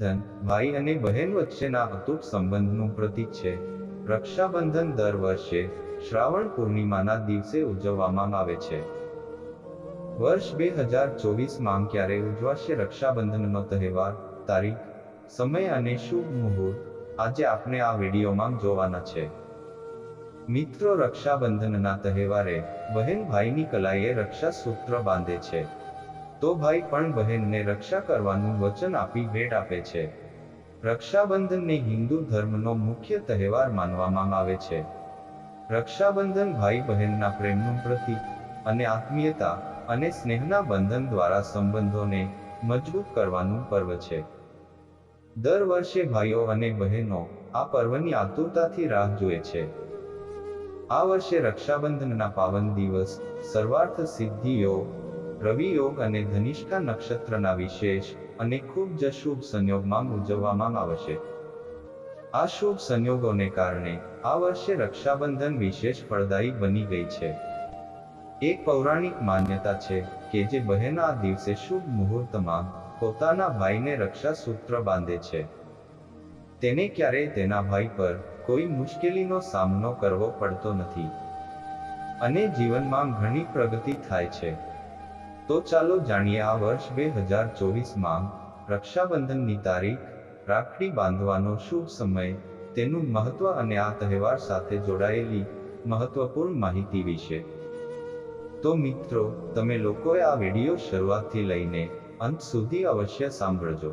ધન ભાઈ અને બહેન વચ્ચેના અતૂટ સંબંધનું પ્રતીક છે. રક્ષાબંધન દર વર્ષે શ્રાવણ પૂર્ણિમાના દિવસે ઉજવવામાં આવે છે. વર્ષ 2024માં ક્યારે ઉજવાશે રક્ષાબંધનનો તહેવાર? તારીખ, સમય અને શુભ મુહૂર્ત આજે આપણે આ વિડીયોમાં જોવાના છે. મિત્રો, રક્ષાબંધનના તહેવારે બહેન ભાઈની કલાઈએ રક્ષા સૂત્ર બાંધે છે, તો ભાઈ પણ બહેનને રક્ષા કરવાનું વચન આપી ભેટ આપે છે. રક્ષાબંધનને હિન્દુ ધર્મનો મુખ્ય તહેવાર માનવામાં આવે છે. રક્ષાબંધન ભાઈ બહેનના પ્રેમનું પ્રતીક અને આત્મીયતા અને સ્નેહના બંધન દ્વારા સંબંધોને મજબૂત કરવાનું પર્વ છે. દર વર્ષે ભાઈઓ અને બહેનો આ પર્વની આતુરતાથી રાહ જુએ છે. આ વર્ષે રક્ષાબંધનના પાવન દિવસ સર્વાર્થ સિદ્ધિ યોગ, રવિ યોગ અને ધનિષ્ઠા નક્ષત્રના વિશેષ અને ખૂબ જ શુભ સંયોગમાં ઉજવવામાં આવશે. આ શુભ સંયોગોને કારણે આ વર્ષે રક્ષાબંધન વિશેષ ફળદાયી બની ગઈ છે. એક પૌરાણિક માન્યતા છે કે જે બહેન આ દિવસે શુભ મુહૂર્તમાં પોતાના ભાઈને રક્ષા સૂત્ર બાંધે છે, તેને ક્યારેય તેના ભાઈ પર કોઈ મુશ્કેલીનો સામનો કરવો પડતો નથી અને જીવનમાં ઘણી પ્રગતિ થાય છે. તો ચાલો જાણીએ આ વર્ષ 2024માં રક્ષાબંધનની તારીખ, રાખડી બાંધવાનો શુભ સમય, તેનું મહત્વ અને આ તહેવાર સાથે જોડાયેલી મહત્વપૂર્ણ માહિતી વિશે. તો મિત્રો, તમે લોકોએ આ વિડીયો શરૂઆતથી લઈને અંત સુધી અવશ્ય સાંભળજો,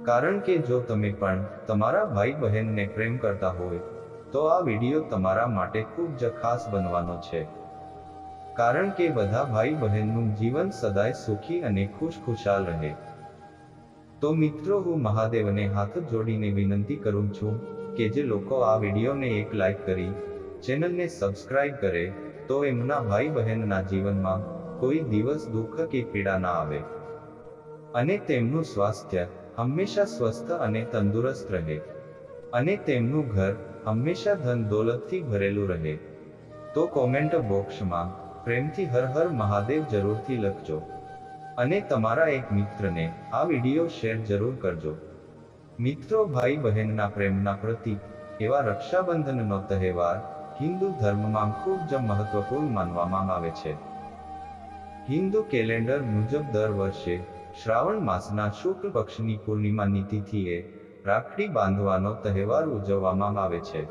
કારણ કે જો તમે પણ તમારા ભાઈ બહેનને પ્રેમ કરતા હોય તો આ વિડીયો તમારા માટે ખૂબ જ ખાસ બનવાનો છે, કારણ કે બધા ભાઈ બહેનનું જીવન સદાય સુખી અને ખુશખુશાલ રહે. તો મિત્રો, હું મહાદેવને હાથ જોડીને વિનંતી કરું છું કે જે લોકો આ વિડીયોને એક લાઈક કરી ચેનલને સબસ્ક્રાઇબ કરે તો એમના ભાઈ બહેનના જીવનમાં કોઈ દિવસ દુઃખ કે પીડા ના આવે અને તેમનું સ્વાસ્થ્ય હંમેશા સ્વસ્થ અને તંદુરસ્ત રહે અને તેમનું ઘર હંમેશા ધન દોલતથી ભરેલું રહે. તો કોમેન્ટ બોક્સમાં પ્રેમથી હર હર મહાદેવ જરૂરથી લખજો અને તમારા એક મિત્રને આ વિડીયો શેર જરૂર કરજો. મિત્રો, ભાઈ બહેનના પ્રેમના પ્રતીક એવા રક્ષાબંધનનો તહેવાર હિન્દુ ધર્મમાં ખૂબ જ મહત્વપૂર્ણ માનવામાં આવે છે. હિન્દુ કેલેન્ડર મુજબ દર વર્ષે શ્રાવણ માસના શુક્લ પક્ષની પૂર્ણિમાની તિથિએ રાખડી બાંધવાનો તહેવાર ઉજવવામાં આવે છે.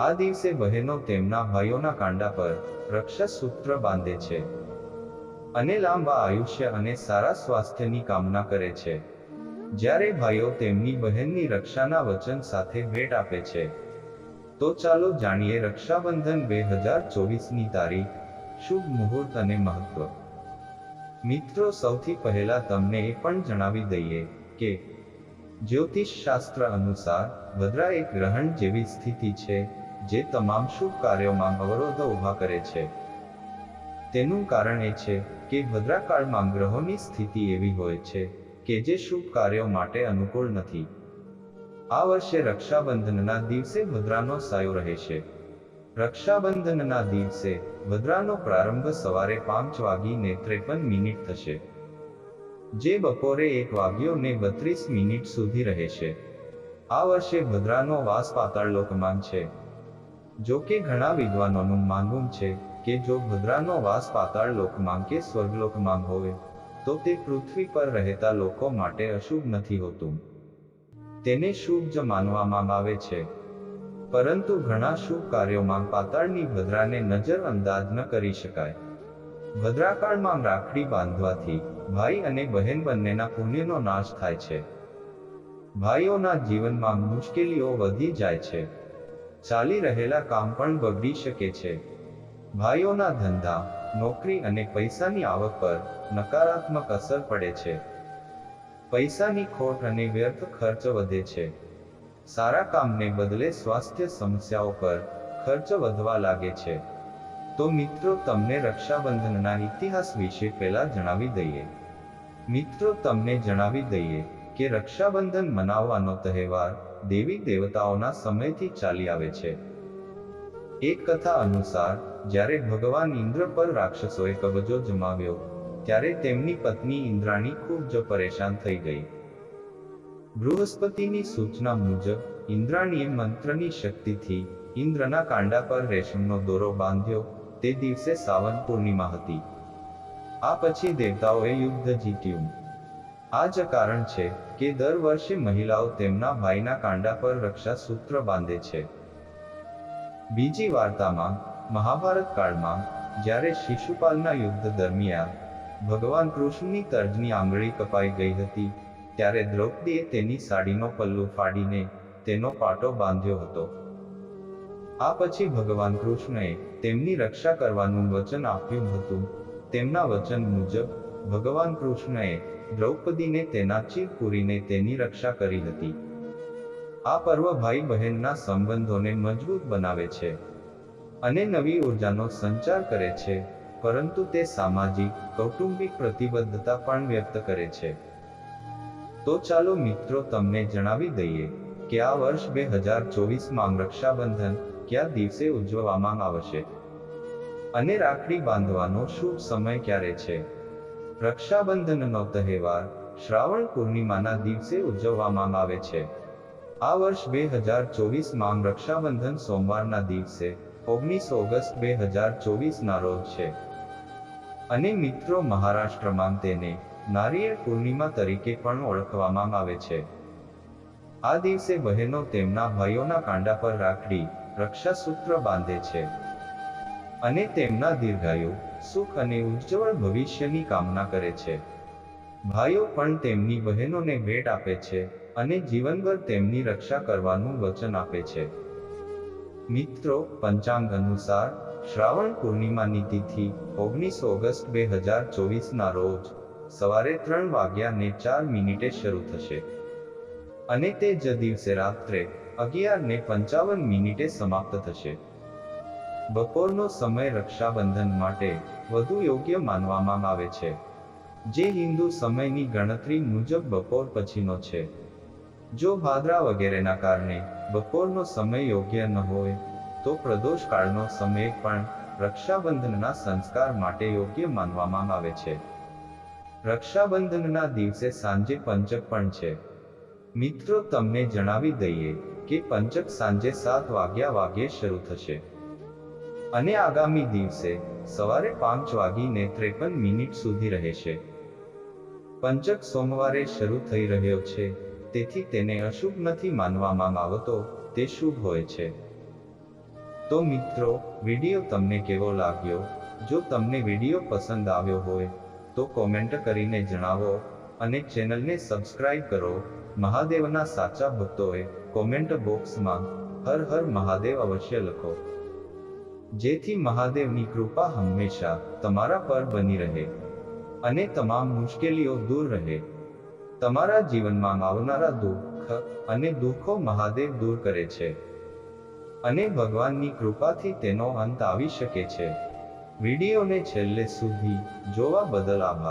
આ દિવસે બહેનો તેમના ભાઈઓના કાંડા પર રક્ષા સૂત્ર બાંધે છે અને લાંબા આયુષ્ય અને સારા સ્વાસ્થ્યની કામના કરે છે, જ્યારે ભાઈઓ તેમની બહેનની રક્ષાના વચન સાથે ભેટ આપે છે. તો ચાલો જાણીએ રક્ષાબંધન 2024ની તારીખ, શુભ મુહૂર્ત અને મહત્વ. મિત્રો, સૌથી પહેલા તમને એ પણ જણાવી દઈએ કે જ્યોતિષ શાસ્ત્ર અનુસાર ભદ્રા એક ગ્રહણ જેવી સ્થિતિ છે જે તમામ શુભ કાર્યોમાં અવરોધ ઊભા કરે છે. તેનું કારણ એ છે કે ભદ્રાકાળમાં ગ્રહોની સ્થિતિ એવી હોય છે કે જે શુભ કાર્યો માટે અનુકૂળ નથી. આ વર્ષે રક્ષાબંધનના દિવસે ભદ્રાનો સાયો રહેશે. રક્ષાબંધનના દિવસે ભદ્રાનો પ્રારંભ સવારે 5:53 થશે, જે બપોરે 1:32 સુધી રહેશે. આ વર્ષે ભદ્રાનો વાસ પાતાળલોકમાં છે. જો કે ઘણા વિદ્વાનોનું માનવું છે કે જો ભદ્રાનો વાસ પાતાળલોકમાં કે સ્વર્ગલોકમાં હોય તો તે પૃથ્વી પર રહેતા લોકો માટે અશુભ નથી હોતું. તેને શુભ જ માનવામાં આવે છે, પરંતુ ઘણા શુભ કાર્યોમાં પાતાળની ભદ્રાને નજરઅંદાજ ન કરી શકાય. ભદ્રાકાળમાં રાખડી બાંધવાથી ભાઈ અને બહેન બંનેના પુણ્યનો નાશ થાય છે. ભાઈઓના જીવનમાં મુશ્કેલીઓ વધી જાય છે. ચાલી રહેલા કામ પણ બગડી શકે છે. ભાઈઓના ધંધા, નોકરી અને પૈસાની આવક પર નકારાત્મક અસર પડે છે. પૈસાની ખોટ અને વ્યર્થ ખર્ચ વધે છે. સારા કામને બદલે સ્વાસ્થ્ય સમસ્યાઓ પર ખર્ચ વધવા લાગે છે. તો મિત્રો, તમને રક્ષાબંધનના ઇતિહાસ વિશે પહેલા જણાવી દઈએ. મિત્રો, તમને જણાવી દઈએ કે રક્ષાબંધન મનાવવાનો તહેવાર દેવી દેવતાઓના સમયથી ચાલી આવે છે. એક કથા અનુસાર જ્યારે ભગવાન ઇન્દ્ર પર રાક્ષસોએ કબજો જમાવ્યો ત્યારે તેમની પત્ની ઇન્દ્રાણી ખૂબ જ પરેશાન થઈ ગઈ. બૃહસ્પતિની સૂચના મુજબ ઇન્દ્રાણીએ મંત્રની શક્તિથી ઇન્દ્રના કાંડા પર રેશમનો દોરો બાંધ્યો. તે દિવસે સાવન પૂર્ણિમા હતી. આ પછી દેવતાઓએ યુદ્ધ જીત્યું. આ જ કારણ છે કે દર વર્ષે મહિલાઓ તેમના ભાઈના કાંડા પર રક્ષાસૂત્ર બાંધે છે. બીજી વાર્તામાં, મહાભારત કાળમાં, જ્યારે શિશુપાલના યુદ્ધ દરમિયાન ભગવાન કૃષ્ણની તર્જની આંગળી કપાઈ ગઈ હતી, ત્યારે દ્રૌપદીએ તેની સાડીનો પલ્લુ ફાડીને તેનો પાટો બાંધ્યો હતો. આ પછી ભગવાન કૃષ્ણએ તેમની રક્ષા કરવાનું વચન આપ્યું હતું. તેમના વચન મુજબ ભગવાન કૃષ્ણએ દ્રૌપદીને તેના ચીર પૂરીને તેની રક્ષા કરી હતી. આ પર્વ ભાઈ બહેનના સંબંધોને મજબૂત બનાવે છે અને નવી ઉર્જાનો સંચાર કરે છે, પરંતુ તે સામાજિક, કૌટુંબિક પ્રતિબદ્ધતા પણ વ્યક્ત કરે છે. તો ચાલો મિત્રો તમને જણાવી દઈએ કે આ વર્ષ 2024માં રક્ષાબંધન કયા દિવસે ઉજવવામાં આવશે અને રાખડી બાંધવાનો શુભ સમય ક્યારે છે. રક્ષાબંધનનો તહેવાર શ્રાવણ પૂર્ણિમાના દિવસે ઉજવવામાં આવે છે. આ વર્ષ 2024માં રક્ષાબંધન સોમવારના દિવસે 19 ઓગસ્ટ 2024ના રોજ છે. અને મિત્રો, મહારાષ્ટ્રમાં તેને નારિયેળ પૂર્ણિમા તરીકે પણ ઓળખવામાં આવે છે. આ દિવસે બહેનો તેમના ભાઈઓના કાંડા પર રાખડી, રક્ષાસૂત્ર બાંધે છે અને તેમના દીર્ઘાયુ, સુખ અને ઉજ્જવળ ભવિષ્યની કામના કરે છે. ભાઈઓ પણ તેમની બહેનોને ભેટ આપે છે અને જીવનભર તેમની રક્ષા કરવાનું વચન આપે છે. મિત્રો, પંચાંગ અનુસાર શ્રાવણ પૂર્ણિમાની તિથિ 19 ઓગસ્ટ 2024ના રોજ સવારે 3:04 શરૂ થશે અને તે જ દિવસે રાત્રે 11:55 સમાપ્ત થશે. બપોરનો સમય રક્ષાબંધન માટે વધુ યોગ્ય માનવામાં આવે છે, જે હિન્દુ સમયની ગણતરી મુજબ બપોર પછીનો છે. જો ભાદરા વગેરેના કારણે બપોરનો સમય યોગ્ય ન હોય, તો પ્રદોષ કાળનો સમય પણ રક્ષાબંધનના સંસ્કાર માટે યોગ્ય માનવામાં આવે છે. રક્ષાબંધનના દિવસે સાંજે પંચક પણ છે. મિત્રો, તમને જણાવી દઈએ કે પંચક સાંજે 7 વાગ્યે શરૂ થશે અને આગામી દિવસે સવારે 5:53 સુધી રહેશે. પંચક સોમવારે શરૂ થઈ રહ્યો છે, તેથી તેને અશુભ નથી માનવામાં આવતો, તે શુભ હોય છે. તો મિત્રો, વિડીયો તમને કેવો લાગ્યો? જો તમને વિડીયો પસંદ આવ્યો હોય તો કોમેન્ટ કરીને જણાવો અને ચેનલને સબસ્ક્રાઇબ કરો. મહાદેવના સાચા ભક્તોએ કોમેન્ટ બોક્સમાં હર હર મહાદેવ અવશ્ય લખો, જેથી મહાદેવની કૃપા હંમેશા તમારા પર બની રહે અને તમામ મુશ્કેલીઓ દૂર રહે. તમારા જીવનમાં આવનારા દુઃખ અને દુઃખો મહાદેવ દૂર કરે છે અને ભગવાનની કૃપાથી તેનો અંત આવી શકે છે. વિડીયોને છેલ્લે સુધી જોવા બદલ આભાર.